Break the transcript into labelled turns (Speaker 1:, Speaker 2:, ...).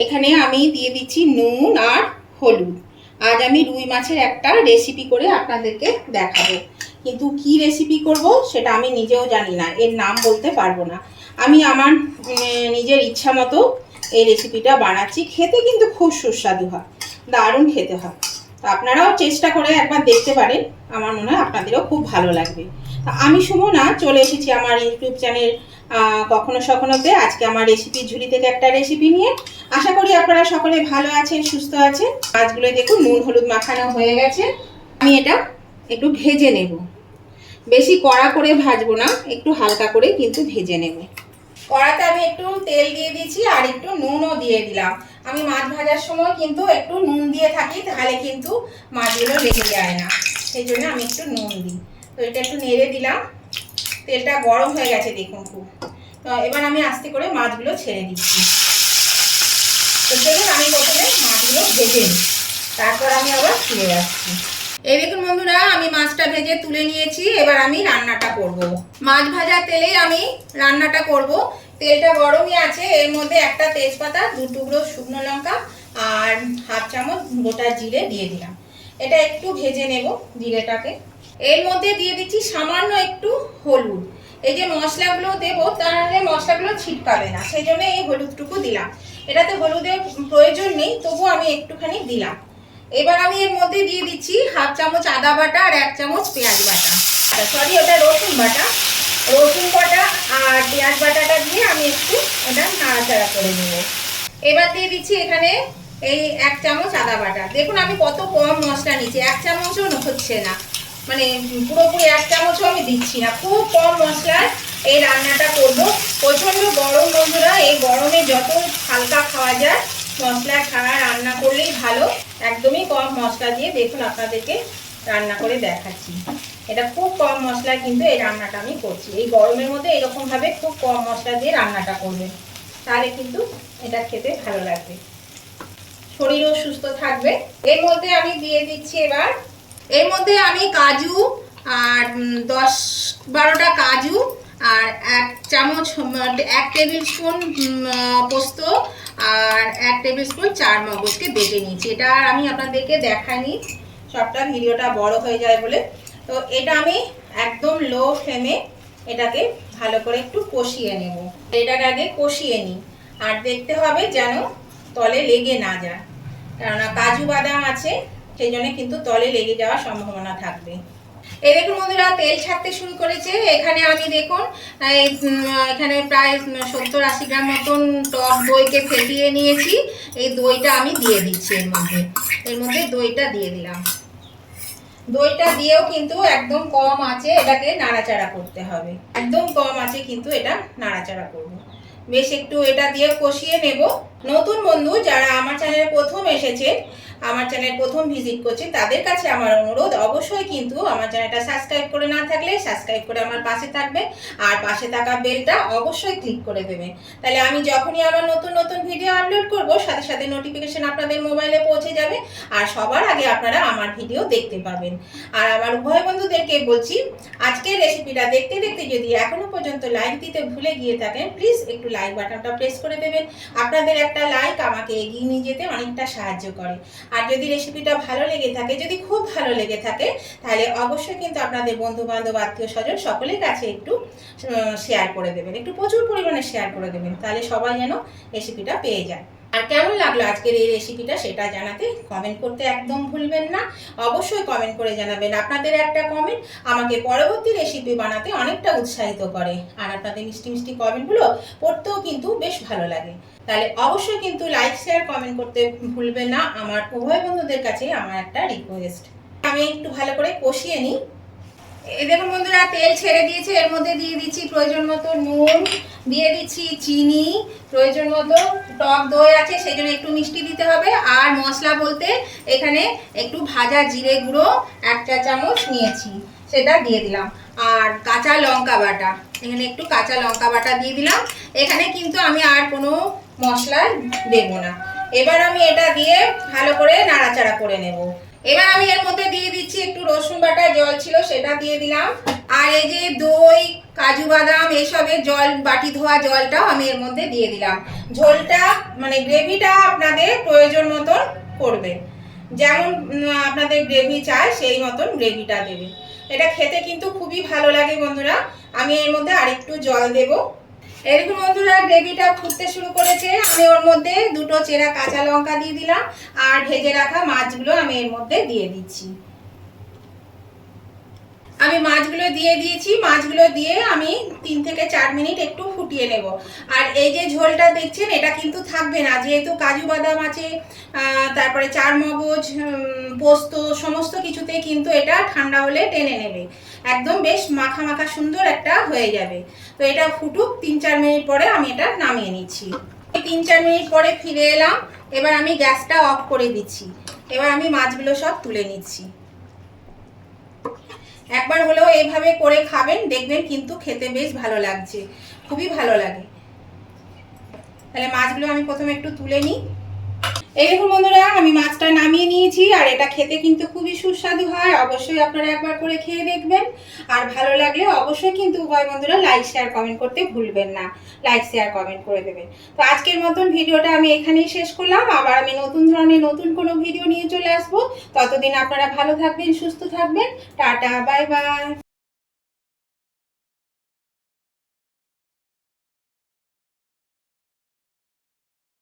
Speaker 1: এখানে আমি দিয়ে দিচ্ছি নুন আর হলুদ। আজ আমি রুই মাছের একটা রেসিপি করে আপনাদেরকে দেখাবো, কিন্তু কি রেসিপি করব সেটা আমি নিজেও জানি না, এর নাম বলতে পারবো না। আমি আমার নিজের ইচ্ছা মতো এই রেসিপিটা বানাচ্ছি। খেতে কিন্তু খুব সুস্বাদু হয়, দারুণ খেতে হয়। তো আপনারাও চেষ্টা করে একবার দেখতে পারেন, আমার মনে হয় আপনাদেরও খুব ভালো লাগবে। আমি সুমনা চলে এসেছি আমার ইউটিউব চ্যানেল কখনো সখনোতে। আজকে আমার রেসিপি ঝুলি থেকে একটা রেসিপি নিয়ে। আশা করি আপনারা সকলে ভালো আছেন, সুস্থ আছেন। মাছগুলো দেখুন নুন হলুদ মাখানো হয়ে গেছে। আমি এটা একটু ভেজে নেব, বেশি কড়া করে ভাজবো না, একটু হালকা করে কিন্তু ভেজে নেব। কড়াতে আমি একটু তেল দিয়ে দিয়েছি আর একটু নুনও দিয়ে দিলাম। আমি মাছ ভাজার সময় কিন্তু একটু নুন দিয়ে থাকি, তাহলে কিন্তু মাছগুলো লেগে যায় না, সেই জন্য আমি একটু নুন দিই। তো এটা একটু নেড়ে দিলাম। তেলটা গরম হয়ে গেছে দেখুন খুব। তো এবার আমি আস্তে করে মাছগুলো ছেড়ে দিচ্ছি। তো দেখুন আমি প্রথমে মাছগুলো ভেজে নিই, তারপর আমি আবার ফিরে আসছি। এই দেখুন বন্ধুরা, আমি মাছটা ভেজে তুলে নিয়েছি। এবার আমি রান্নাটা করব। মাছ ভাজা তেলেই আমি রান্নাটা করব। তেলটা গরমই আছে, এর মধ্যে একটা তেজপাতা, 2 টুকরো শুকনো লঙ্কা আর হাফ চামচ গোটা জিরে দিয়ে দিলাম। এটা একটু ভেজে নেব জিরেটাকে। এর মধ্যে দিয়ে দিচ্ছি সামান্য একটু হলুদ। এই যে মশলাগুলো দেবো, তাহলে মশলাগুলো ছিটকাবে না, সেই জন্য এই হলুদটুকু দিলাম। এটাতে হলুদের প্রয়োজন নেই, তবু আমি একটুখানি দিলাম। এবার আমি এর মধ্যে দিয়ে দিচ্ছি হাফ চামচ আদা বাটা আর 1 চামচ পেঁয়াজ বাটা, সরি ওটা রসুন বাটা। রসুন বাটা আর পেঁয়াজ বাটাটা দিয়ে আমি একটু এটা নাড়াচাড়া করে নেব। এবার দিয়ে দিচ্ছি এখানে এই 1 চামচ আদা বাটা। দেখুন আমি কত কম মশলা নিচ্ছি, 1 চামচও হচ্ছে না, মানে পুরোপুরি 1 চামচও আমি দিচ্ছি না। খুব কম মশলায় এই রান্নাটা করবো। প্রচণ্ড গরম বন্ধুরা, এই গরমে যত হালকা খাওয়া যায় মশলা ছাড়া রান্না করলেই ভালো। একদমই কম মশলা দিয়ে দেখুন আপনাদেরকে রান্না করে দেখাচ্ছি। এটা খুব কম মশলায় কিন্তু এই রান্নাটা আমি করছি। এই গরমের মধ্যে এরকমভাবে খুব কম মশলা দিয়ে রান্নাটা করবেন, তাহলে কিন্তু এটা খেতে ভালো লাগবে, শরীরও সুস্থ থাকবে। এর মধ্যে আমি দিয়ে দিচ্ছি এবার, এর মধ্যে আমি কাজু আর 10-12টা কাজু আর 1 চামচ 1 টেবিল স্পুন পোস্ত আর 1 টেবিল স্পুন চার মগজকে বেটে নিয়েছি। এটা আর আমি আপনাদেরকে দেখাইনি, সবটা ভিডিওটা বড় হয়ে যায় বলে। তো এটা আমি একদম লো ফ্লেমে এটাকে ভালো করে একটু কষিয়ে নেব। এটাকে আগে কষিয়ে নিই, আর দেখতে হবে যেন তলে লেগে না যায়, কেননা কাজু বাদাম আছে, সেই জন্য কিন্তু তলে লেগে যাওয়ার সম্ভাবনা থাকবে। এই দেখুন বন্ধুরা, তেল ছাড়তে শুরু করেছে। এখানে আমি দেখুন এখানে প্রায় 70-80 গ্রাম মতন টক দইকে ফেটিয়ে নিয়েছি। এই দইটা আমি দিয়ে দিচ্ছি এর মধ্যে। এর মধ্যে দইটা দিয়ে দিলাম। দইটা দিয়েও কিন্তু একদম কম আঁচে এটাকে নাড়াচাড়া করতে হবে, একদম কম আঁচে কিন্তু এটা নাড়াচাড়া করব। বেশ একটু এটা দিয়ে কষিয়ে নেব। নতুন বন্ধু যারা আমার চ্যানেলে প্রথম এসেছে, আমার চ্যানেল প্রথম ভিজিট করছে, তাদের কাছে আমার অনুরোধ, অবশ্যই কিন্তু আমার চ্যানেলটা সাবস্ক্রাইব করে না থাকলে সাবস্ক্রাইব করে আমার পাশে থাকবে, আর পাশে থাকা বেলটা অবশ্যই ক্লিক করে দেবে। তাহলে আমি যখনই আমার নতুন নতুন ভিডিও আপলোড করব, সাথে সাথে নোটিফিকেশন আপনাদের মোবাইলে পৌঁছে যাবে, আর সবার আগে আপনারা আমার ভিডিও দেখতে পাবেন। আর আমার উভয় বন্ধুদেরকে বলছি, আজকের রেসিপিটা দেখতে দেখতে যদি এখনো পর্যন্ত লাইক দিতে ভুলে গিয়ে থাকেন, প্লিজ একটু লাইক বাটনটা প্রেস করে দেবেন। আপনাদের একটা লাইক আমাকে এগিয়ে নিয়ে যেতে অনেকটা সাহায্য করে। আর যদি রেসিপিটা ভালো লেগে থাকে, যদি খুব ভালো লেগে থাকে, তাহলে অবশ্যই কিন্তু আপনাদের বন্ধু বান্ধব আত্মীয় স্বজন সকলের কাছে একটু শেয়ার করে দেবেন, একটু প্রচুর পরিমাণে শেয়ার করে দেবেন, তাহলে সবাই যেন রেসিপিটা পেয়ে যায়। আর কেমন লাগলো আজকের এই রেসিপিটা সেটা জানাতে কমেন্ট করতে একদম ভুলবেন না, অবশ্যই কমেন্ট করে জানাবেন। আপনাদের একটা কমেন্ট আমাকে পরবর্তী রেসিপি বানাতে অনেকটা উৎসাহিত করে, আর আপনাদের মিষ্টি মিষ্টি কমেন্টগুলো পড়তেও কিন্তু বেশ ভালো লাগে। তাহলে অবশ্যই কিন্তু লাইক শেয়ার কমেন্ট করতে ভুলবেন না। আমার উভয় বন্ধুদের কাছে আমার একটা রিকোয়েস্ট, আমি একটু ভালো করে কষিয়ে নিই। এই দেখুন বন্ধুরা, তেল ছেড়ে দিয়েছে। এর মধ্যে দিয়ে দিচ্ছি প্রয়োজন মতো নুন, দিয়ে দিচ্ছি চিনি, প্রয়োজন মতো টক দই আছে সেই জন্য একটু মিষ্টি দিতে হবে, আর মশলা বলতে এখানে একটু ভাজা জিরে গুঁড়ো 1 চা চামচ নিয়েছি, সেটা দিয়ে দিলাম। আর কাঁচা লঙ্কা বাটা, এখানে একটু কাঁচা লঙ্কা বাটা দিয়ে দিলাম। এখানে কিন্তু আমি আর কোনো মশলা দেব না। এবার আমি এটা দিয়ে ভালো করে নাড়াচাড়া করে নেব। এবার আমি এর মধ্যে দিয়ে দিচ্ছি একটু রসুন বাটা, জল ছিল সেটা দিয়ে দিলাম। আর এই যে দই কাজু বাদাম এসবের জল, বাটি ধোয়া জলটাও আমি এর মধ্যে দিয়ে দিলাম। ঝোলটা মানে গ্রেভিটা আপনাদের প্রয়োজন মতন করবেন, যেমন আপনাদের গ্রেভি চায় সেই মতন গ্রেভিটা দেবেন। এটা খেতে কিন্তু খুবই ভালো লাগে বন্ধুরা। আমি এর মধ্যে আরেকটু জল দেব। এরকম বন্ধুরা গ্রেভিটা ফুটতে শুরু করেছে। আমি ওর মধ্যে দুটো চেরা কাঁচা লঙ্কা দিয়ে দিলাম, আর ভেজে রাখা মাছগুলো আমি এর মধ্যে দিয়ে দিচ্ছি। আমি মাছগুলো দিয়ে দিয়েছি। মাছগুলো দিয়ে আমি 3 থেকে 4 মিনিট একটু ফুটিয়ে নেব। আর এই যে ঝোলটা দেখছেন এটা কিন্তু থাকবে না, যেহেতু কাজু বাদাম আছে, তারপরে চারমগজ, পোস্ত সমস্ত কিছুতে কিন্তু এটা ঠান্ডা হলে টেনে নেবে, একদম বেশ মাখা মাখা সুন্দর একটা হয়ে যাবে। তো এটা ফুটুক, 3-4 মিনিট পরে আমি এটা নামিয়ে নিচ্ছি। 3-4 মিনিট পরে ফিরে এলাম। এবার আমি গ্যাসটা অফ করে দিচ্ছি। এবার আমি মাছগুলো সব তুলে নিচ্ছি। একবার হলেও এইভাবে করে খাবেন, দেখবেন কিন্তু খেতে বেশ ভালো লাগছে, খুবই ভালো লাগে। তাহলে মাছগুলো আমি প্রথমে একটু তুলে নিই। এই দেখুন বন্ধুরা, আমি মাছটা নামিয়ে নিয়েছি। আর এটা খেতে কিন্তু খুবই সুস্বাদু হয়। অবশ্যই আপনারা একবার করে খেয়ে দেখবেন। আর ভালো লাগলে অবশ্যই কিন্তু উভয় বন্ধুরা লাইক শেয়ার কমেন্ট করতে ভুলবেন না। লাইক শেয়ার কমেন্ট করে দেবেন। তো আজকের মতন ভিডিওটা আমি এখানেই শেষ করলাম। আবার আমি নতুন ধরনের নতুন কোনো ভিডিও নিয়ে চলে আসবো। ততদিন আপনারা ভালো থাকবেন, সুস্থ থাকবেন। Tata, bye bye.